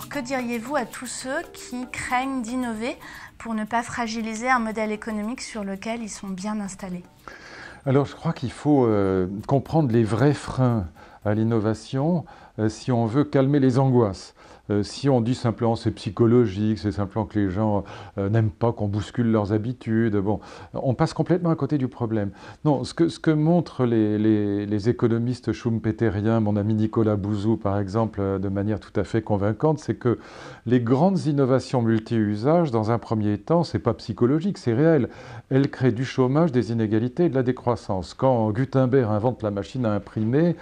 Alors que diriez-vous à tous ceux qui craignent d'innover pour ne pas fragiliser un modèle économique sur lequel ils sont bien installés? Alors je crois qu'il faut comprendre les vrais freins à l'innovation si on veut calmer les angoisses. Si on dit simplement c'est psychologique, c'est simplement que les gens n'aiment pas qu'on bouscule leurs habitudes, bon, on passe complètement à côté du problème. Non, ce que montrent les économistes schumpeteriens, mon ami Nicolas Bouzou par exemple, de manière tout à fait convaincante, c'est que les grandes innovations multi-usages, dans un premier temps, c'est pas psychologique, c'est réel. Elles créent du chômage, des inégalités et de la décroissance. Quand Gutenberg invente la machine à imprimer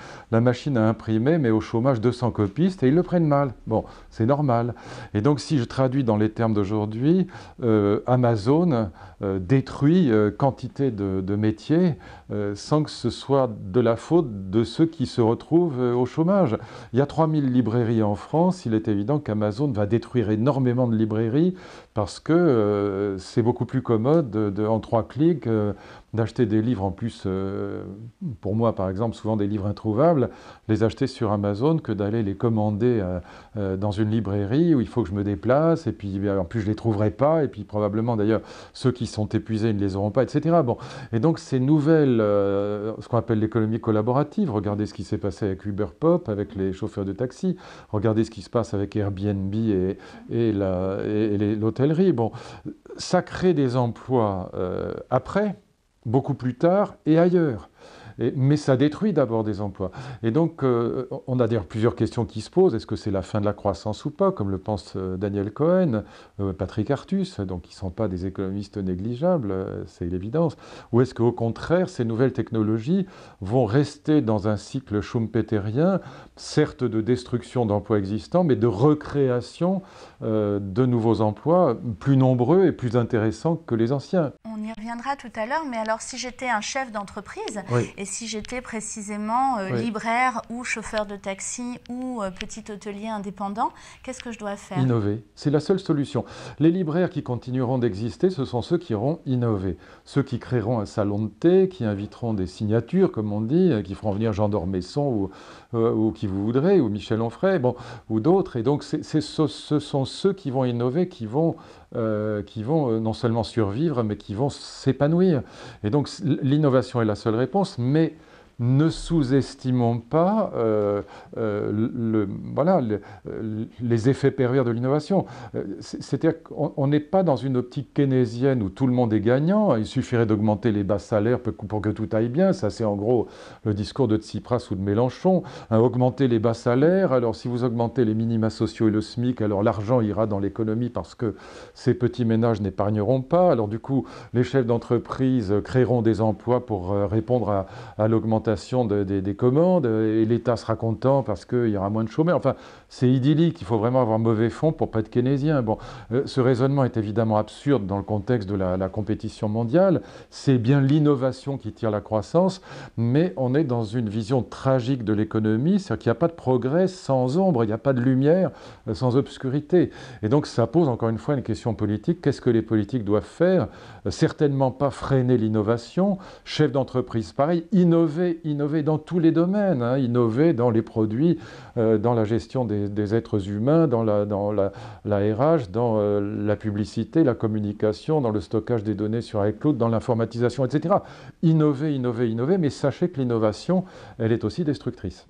met au chômage 200 copistes et ils le prennent mal. Bon, c'est normal. Et donc, si je traduis dans les termes d'aujourd'hui, Amazon détruit quantité de métiers sans que ce soit de la faute de ceux qui se retrouvent au chômage. Il y a 3000 librairies en France. Il est évident qu'Amazon va détruire énormément de librairies parce que c'est beaucoup plus commode en 3 clics d'acheter des livres en plus, pour moi par exemple, souvent des livres introuvables, les acheter sur Amazon que d'aller les commander dans une librairie où il faut que je me déplace et puis en plus je les trouverai pas et puis probablement d'ailleurs ceux qui sont épuisés ne les auront pas, etc. Bon. Et donc ces nouvelles, ce qu'on appelle l'économie collaborative, regardez ce qui s'est passé avec Uber Pop, avec les chauffeurs de taxi, regardez ce qui se passe avec Airbnb et l'hôtellerie. Bon, ça crée des emplois après, beaucoup plus tard et ailleurs. Mais ça détruit d'abord des emplois. Et donc, on a d'ailleurs plusieurs questions qui se posent. Est-ce que c'est la fin de la croissance ou pas, comme le pense Daniel Cohen, Patrick Artus, donc qui ne sont pas des économistes négligeables, c'est l'évidence. Ou est-ce qu'au contraire, ces nouvelles technologies vont rester dans un cycle schumpeterien, certes de destruction d'emplois existants, mais de recréation de nouveaux emplois plus nombreux et plus intéressants que les anciens. On y reviendra tout à l'heure, mais alors si j'étais un chef d'entreprise, oui. Et si j'étais précisément libraire ou chauffeur de taxi ou petit hôtelier indépendant, qu'est-ce que je dois faire? Innover, c'est la seule solution. Les libraires qui continueront d'exister, ce sont ceux qui auront innové. Ceux qui créeront un salon de thé, qui inviteront des signatures, comme on dit, qui feront venir Jean d'Ormesson ou qui vous voudrez, ou Michel Onfray, bon, ou d'autres. Et donc ce sont ceux qui vont innover, qui vont non seulement survivre, mais qui vont s'épanouir. Et donc l'innovation est la seule réponse, mais ne sous-estimons pas les effets pervers de l'innovation. C'est-à-dire qu'on n'est pas dans une optique keynésienne où tout le monde est gagnant. Il suffirait d'augmenter les bas salaires pour que tout aille bien. Ça, c'est en gros le discours de Tsipras ou de Mélenchon. Augmenter les bas salaires. Alors, si vous augmentez les minima sociaux et le SMIC, alors l'argent ira dans l'économie parce que ces petits ménages n'épargneront pas. Alors, du coup, les chefs d'entreprise créeront des emplois pour répondre à l'augmentation des commandes et l'État sera content parce qu'il y aura moins de chômeurs. Enfin, c'est idyllique, il faut vraiment avoir mauvais fond pour pas être keynésien. Bon, ce raisonnement est évidemment absurde dans le contexte de la compétition mondiale. C'est bien l'innovation qui tire la croissance, mais on est dans une vision tragique de l'économie, c'est-à-dire qu'il n'y a pas de progrès sans ombre, il n'y a pas de lumière sans obscurité. Et donc ça pose encore une fois une question politique. Qu'est-ce que les politiques doivent faire? Certainement pas freiner l'innovation. Chef d'entreprise, pareil, innover dans tous les domaines, hein, innover dans les produits, dans la gestion des êtres humains, dans la RH, dans la publicité, la communication, dans le stockage des données sur iCloud, dans l'informatisation, etc. Innover, mais sachez que l'innovation, elle est aussi destructrice.